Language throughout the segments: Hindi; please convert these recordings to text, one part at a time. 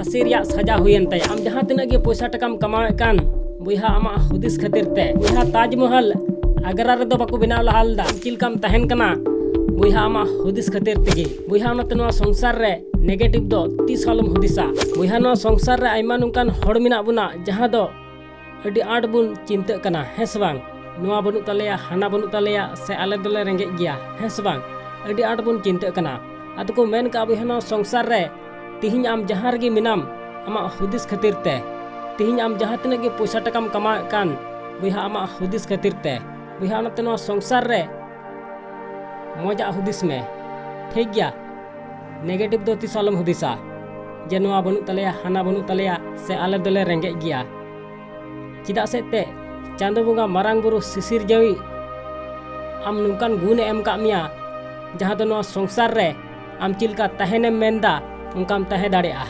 फांसी रिया सजा हुयन तय आम जहां तिना गे पैसा टकाम कमावे कान बुहा आमा हुदिस खातिर ते बुहा ताजमहल आगरा रे दो बाको बनाव लहालदा चिलकाम तहन कना बुहा आमा हुदिस खातिर तेगे बुहा ओनाते नोआ संसार रे नेगेटिव दो तीस आलम हुदिसा बुहा नोआ संसार रे आइमा नुकान हड़ मिना बुना जहां दो अडी आट बुन चिंता कना हेस बांग नोआ बनु तलेया हाना बनु तलेया से आले दोले रेंगे गिया हेस बांग अडी आट बुन चिंता कना आदो को मेन का बुहा नोआ संसार रे तिहिं आम जहां रे मिनाम आमा हुदिस खातिर ते तिहिं आम जहां तिना गे पैसा टकाम कमा कान बुहा आमा हुदिस खातिर ते बुहा ओनाते नोआ संसार रे मजा हुदिस में ठीक गया नेगेटिव दो तीस आलम हुदिसा जे नोआ बनु तलेया हाना बनु तलेया से आले दोले रेंगे गिया चिदा से ते चांदो बुंगा मारांग बुरु सिसिर जावी आम नुकान गुने एम का मिया जहां दो नोआ संसार रे आम चिलका तहने मेंदा उनकाम तहे दाड़ेआ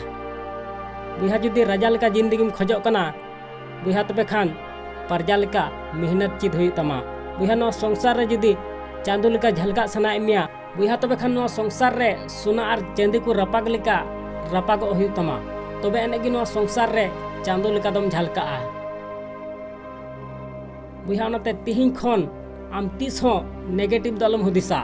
बुहा जुदी राजा लेका जिंदगी में खोजो कना बुहा तबे खान प्रजा लेका मेहनत चिद हुई तमा बुहा नोआ संसार रे जुदी चांदो लेका झलका सना मिया बुहा तबे खान नोआ संसार रे सोना और चांदी को रपाग लेका रपागो हुई तमा तबे एनेगी नोआ संसार रे चांदो लेका दम झलका बुहा ओनाते तिहिं खन आम तीस हो नेगेटिव दलम हुदिसा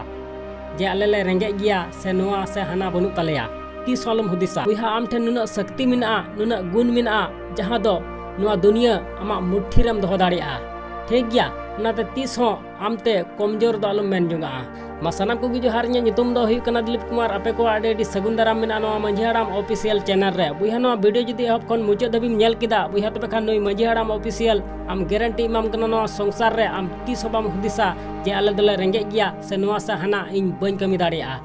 जे आले ले रेंगे गिया से नोआ से हाना बनु तलेया तीस आलम हुदिसा बुहा आम ठेन नुना शक्ति मिना नुना गुण मिना जहां दो नोआ दुनिया आमा मुट्ठी रेम दोहो दाड़ेआ ठीक गया ओनाते तीस हो आमते कमजोर दो आलम मेन जुंगा मा सानाम को जोहार ᱤᱧᱟᱹᱜ ᱧᱩᱛᱩᱢ ᱫᱚ ᱦᱩᱭᱩᱜ ᱠᱟᱱᱟ ᱫᱤᱞᱤᱯ ᱠᱩᱢᱟᱨ ᱟᱯᱮ ᱠᱚ ᱟᱹᱰᱤ ᱥᱟᱹᱜᱩᱱ ᱫᱟᱨᱟᱢ ᱢᱮᱱᱟᱜᱼᱟ ᱱᱚᱣᱟ ᱢᱟᱹᱡᱷᱤ ᱦᱟᱲᱟᱢ ᱚᱯᱷᱤᱥᱤᱭᱟᱞ ᱪᱮᱱᱮᱞ ᱨᱮ ᱵᱩᱭᱦᱟ ᱱᱚᱣᱟ ᱵᱷᱤᱰᱤᱭᱳ ᱡᱩᱫᱤ ᱮᱦᱚᱵ ᱠᱷᱚᱱ ᱢᱩᱪᱟᱹᱫ ᱫᱷᱟᱹᱵᱤᱡ ᱧᱮᱞ ᱠᱮᱫᱟ ᱵᱩᱭᱦᱟ ᱛᱚᱵᱮ ᱠᱷᱟᱱ ᱱᱩᱭ ᱢᱟᱹᱡᱷᱤ ᱦᱟᱲᱟᱢ ᱚᱯᱷᱤᱥᱤᱭᱟᱞ ᱟᱢ ᱜᱮᱨᱮᱱᱴᱤ ᱮᱢᱟᱢ ᱠᱟᱱᱟ ᱱᱚᱣᱟ ᱥᱚᱝᱥᱟᱨ ᱨᱮ ᱟᱢ ᱛᱤᱥ ᱦᱚᱸ ᱵᱟᱢ ᱦᱩᱫᱤᱥᱟ ᱡᱮ ᱟᱞᱮ ᱫᱚᱞᱮ ᱨᱮᱸᱜᱮᱡ ᱜᱮᱭᱟ ᱥᱮ ᱱᱚᱣᱟ ᱥᱮ ᱦᱟᱱᱟ ᱤᱧ ᱵᱟᱹᱧ ᱠᱟᱹᱢᱤ ᱫᱟᱲᱮᱭᱟᱜᱼᱟ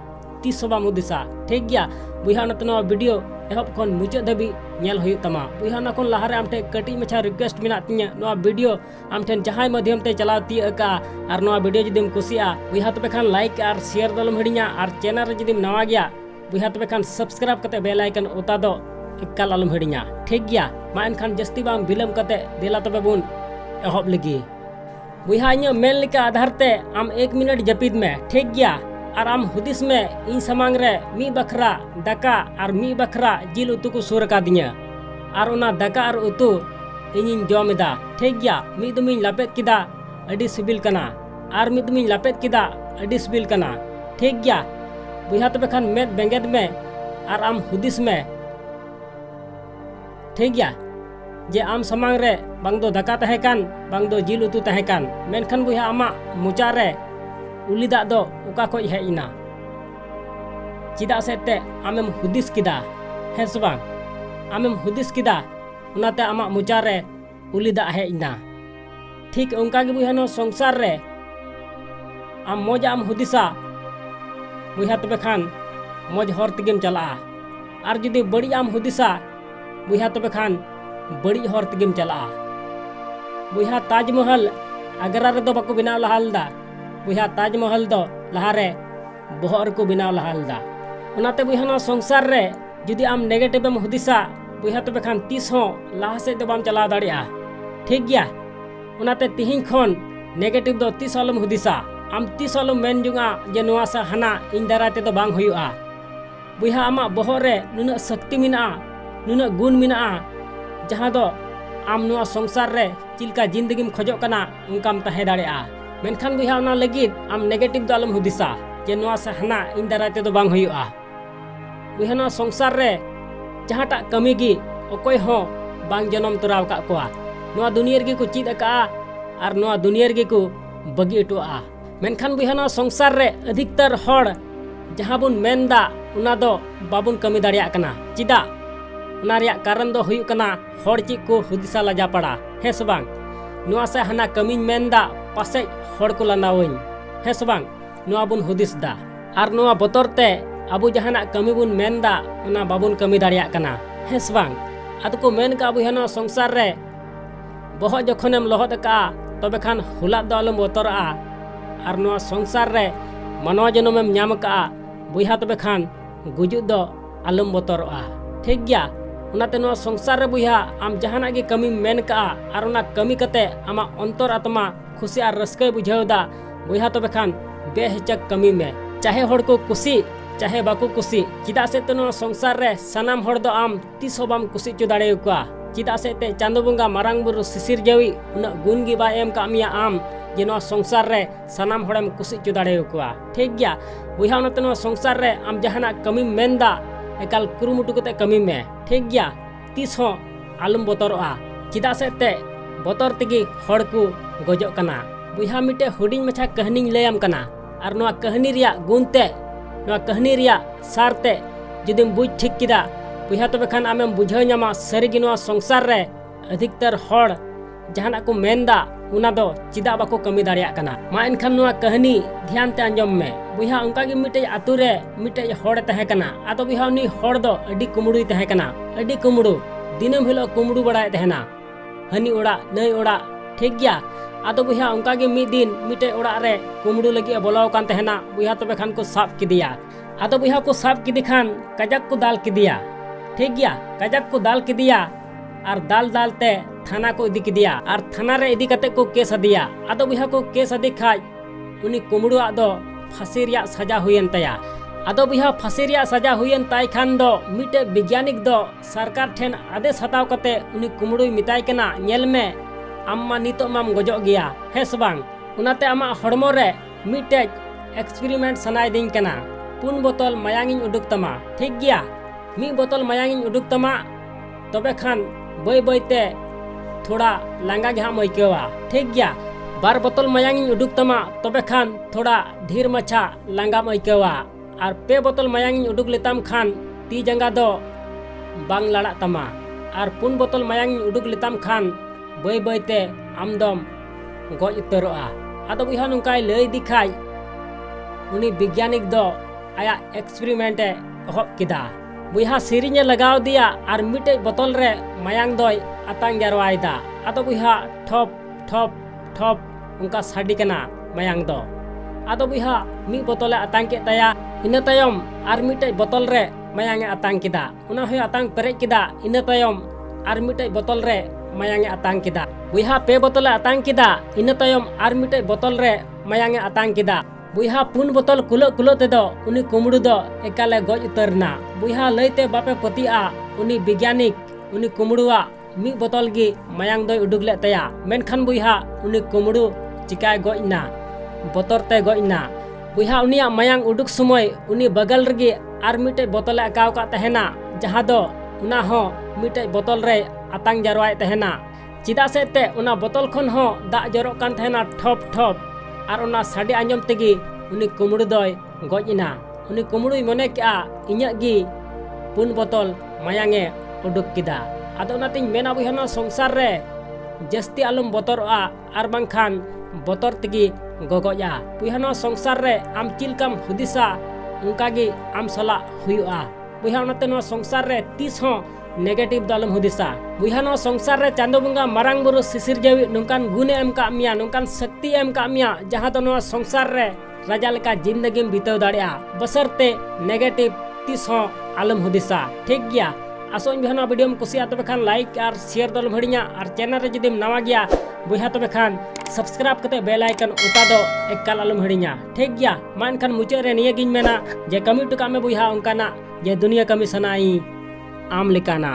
ᱛᱤᱥ ᱦᱚᱸ ᱵᱟᱢ ᱦᱩᱫᱤᱥᱟ ᱴᱷᱤᱠ ᱜᱮᱭᱟ ᱵᱩᱭᱦᱟ ᱚᱱᱟᱛᱮ ᱱᱚᱣᱟ ᱵᱷᱤᱰᱤᱭᱳ एहब खन मुचाद धाबी नेल हुई तमा बुहा ना खन लहारे आमठे कटी मछा रिक्वेस्ट मिना तिया नोआ वीडियो आमठेन जहां माध्यम ते चलाव ती अका और नोआ वीडियो जदिम कुसिया बुहा तबे खान लाइक और शेयर दलम हडिया और चैनल रे जदिम नवा गया बुहा तबे खान सब्सक्राइब कते बेल आइकन ओता दो एकाल आलम हडिया ठीक गया मा एनखान जस्ती बांग बिलम कते देला तबे बुन एहब लगी बुहा इኛ मेन लिका आधार ते आम 1 मिनट जपिद में ठीक गया और आम हुदिस में इन समांग रे मी बखरा दाका और मी बखरा जिल उतु को सुर का दिया और उना दाका और उतु इन जमेदा ठीक गया मी दुमिन लापेत किदा अडी सिबिल कना और मी दुमिन लापेत किदा अडी सिबिल कना ठीक गया बुहा तबे खान मेद बेंगेद में और आम हुदिस में ठीक गया जे आम समांग रे बांग दो दाका तहे कान बांग दो जिल उतु तहे कान मेनखान बुहा आमा मुचा रे उली दाग दो उका को हे इना चिदा सेते आमेम हुदिस किदा हेस बांग आमेम हुदिस किदा उनाते आमा मुचा रे उली दाग हे इना ठीक उनका गे बुहा नो संसार रे आम मौज आम हुदिसा बुहा तबे खान मौज हर तिगेम चला और जुदी बड़ी आम हुदिसा बुहा तबे खान बड़ी हर तिगेम चला बुहा ताजमहल आगरा रे दो बाको बनाव लहालदा बुहा ताजमहल दो लहारे बहर को बनाव लहालदा उनाते बुहा नो संसार रे जुदी आम नेगेटिव एम हुदिसा बुहा तबे खान तीस हो लाहा से दो बाम चला दाड़िया ठीक गया उनाते तिहिं खन नेगेटिव दो तीस आलम हुदिसा आम तीस आलम मेन जुंगा जे नोआ सा हाना इन दाराते दो बांग हुयुआ बुहा आमा बहर रे नुना शक्ति मिना नुना गुण मिना जहां दो आम नोआ संसार रे चिलका जिंदगी में खोजो कना उनकाम तहे दाड़िया मेनखान बुहा ओना लगिद आम नेगेटिव दो आलम हुदिसा जे नोआ से हाना इन दाराते दो बांग हुयुआ बुहा नोआ संसार रे जहांटा कमी गी ओकोय हो बांग जन्म तोराव का कोआ नोआ दुनिया रे को चिद अका और नोआ दुनिया रे को बगी अटुआ मेनखान बुहा नोआ संसार रे अधिकतर हड़ जहां बुन मेनदा उना दो बाबुन कमी दाड़िया कना चिदा उना रिया कारण दो हुयु कना हड़ ची को हुदिसा लाजा पड़ा हेस बांग नोआ से हाना कमी मेनदा पासे हड़ को लानावኝ हेस बांग नोआ बुन हुदिस दा और नोआ बतर ते अबु जहाना कमी बुन मेनदा उना बाबुन कमी दाड़िया कना हेस बांग अद को मेन का बुहा नोआ संसार रे बह जखनेम लहद का तबे खान हुला दो आलम बतरआ और नोआ संसार रे मानवा जन्मएम ᱧᱟᱢ का बुहा तबे खान गुजु दो आलम बतरआ ठीक गया उनाते नोआ संसार रे बुहा आम जहाना गे कमी मेन का और उना कमी कते आमा अंतर आत्मा खुशी और रस्के बुझावदा बुहा तबे खान बेहिचक कमी में चाहे हड़ को खुशी चाहे बाको कुसी चिदा से तो संसार रे सनाम हर दो आम तीस हो बाम कुसी चो दाड़े कुआ चिदा से ते चांदो बंगा मारांग बुरु सिसिर जावी उना गुण गी बाय एम कामिया आम जे नो संसार रे सनाम हड़म कुसी चो दाड़े कुआ ठीक गया बुहा उनते नो संसार रे आम जहाना कमी मेंदा एकाल कुरुमुटु कते कमी में ठीक गया तीस हो आलम बतरआ चिदा से ते बतर तेगी हड़ को गजो कना बुहा मिटे हुडिंग मछा कहानी लैम कना और नोआ कहानी रिया गुणते नोआ कहानी रिया सारते जुदिम बुझ ठीक किदा बुहा तबे खान आमेम बुझाव ᱧᱟᱢᱟ सरिगी नोआ संसार रे अधिकतर हड़ जहाना को मेंदा उना दो चिदा बाको कमी दाड़िया कना मा एनखान नोआ कहानी ध्यान ते आंजम में बुहा उनका गी मिटे आतु रे मिटे हड़ तहे कना आदो बुहा उनी हड़ दो अडी कुमड़ुई तहे कना अडी कुमड़ु दिनम हिलो कुमड़ु बड़ाय तहेना हनी ओड़ा नई ओड़ा ठीक गया आदो बुहा उनका गे मिद दिन मिटे ओड़ा रे कुमड़ू लगी बोलाव कान तहेना बुहा तबे खान को साब किदिया आदो बुहा को साब किदी खान कजक को दाल किदिया ठीक गया कजक को दाल किदिया और दाल दालते थाना को इदी किदिया और थाना रे इदी कते को केस दिया आदो बुहा को केस अदी खाय उनी कुमड़ू आदो फांसी रिया सजा हुयन तया आदो बुहा फांसी रिया सजा हुयन ताई खान दो मिटे वैज्ञानिक दो सरकार ठेन आदेश हताव कते उनी कुमड़ू मिताय कना नेल में आम्मा नितो माम गजो गया हेस बांग उनाते आमा हड़मो रे मिटे एक्सपेरिमेंट सनाय दिन कना 3 बोतल मायांगिन उडुक तमा ठीक गया 1 बोतल मायांगिन उडुक तमा तबे खान बय बयते थोड़ा लांगा गे हम आइकेवा ठीक गया 2 बोतल मायांगिन उडुक तमा तबे खान थोड़ा ढेर मछा लांगा आइकेवा और 2 बोतल मायांगिन उडुक लेताम खान ती जंगा दो बांग लड़ा तमा और 4 बोतल मायांगिन उडुक लेताम खान बय बयते आमदम गज उतरोआ आदो बुहा नुकाय लय दिखाय उनी वैज्ञानिक दो आया एक्सपेरिमेंट एहब किदा बुहा सिरिंजे लगाव दिया और मिटे बोतल रे मायांग दोय आतांग जारवायदा आदो बुहा ठप ठप ठप उनका साडी कना मायांग दो आदो बुहा 1 बोतले आतांग के तया इना तायम और मिटे बोतल रे मायांगे आतांग किदा उना होय आतांग पेरेज किदा इना तायम और मिटे बोतल रे मायांगे आतांग किदा बुहा 2 बोतले आतांग किदा इना तायम और मिटे बोतल रे मायांगे आतांग किदा बुहा 4 बोतल कुलो कुलो ते दो उनी कुमड़ू दो एकाले गज उतरना बुहा लयते बापे पतिआ उनी वैज्ञानिक उनी कुमड़ुआ 1 बोतल गी मायांग दोय उडुक ले तया मेनखान बुहा उनी कुमड़ू चिकाय गजना बोतर ते गजना बुहा उनिया मायांग उडुक समय उनी बगल रगे और मिटे बोतले अकाव का तहेना जहां दो उना हो मिटे बोतल रे आतांग जारवाय तहेना चिदा से ते उना बोतल खन हो दा जरो कान तहेना ठप ठप और उना साडी आंजम तेगी उनी कुमड़ू दोय गजना उनी कुमड़ू मने क्या इन्या गी 4 बोतल मायांगे उडुक किदा आदो नातिन मेना बुहा संसार रे जस्ती आलम बोतरआ और बांखान बोतर तेगी गगोया बुहा संसार रे आम चिलकाम हुदिसा उनका गी आम सला हुयुआ बुहा उनाते नो संसार रे 30 हो नेगेटिव दालम हुदिसा बुहा नो संसार रे चांदो बंगा मारांग बुरु सिसिर जावी नोंकान गुने एम का मिया नोंकान शक्ति एम का मिया जहां दो नो संसार रे राजा लेका जिंदगी बिताव दाड़िया बसरते नेगेटिव 30 हो आलम हुदिसा ठीक गया आसोन बिहाना वीडियो में कुसिया तबे खान लाइक और शेयर दल भड़िया और चैनल रे जदिम नवा गया बुहा तबे खान सब्सक्राइब कते बेल आइकन उता दो एकाल आलम हड़िया ठीक गया मा एनखान मुचाद रे निया गिन मेना जे कमी टुका में बुहा उनकाना जे दुनिया कमी सनाई आम लेकाना।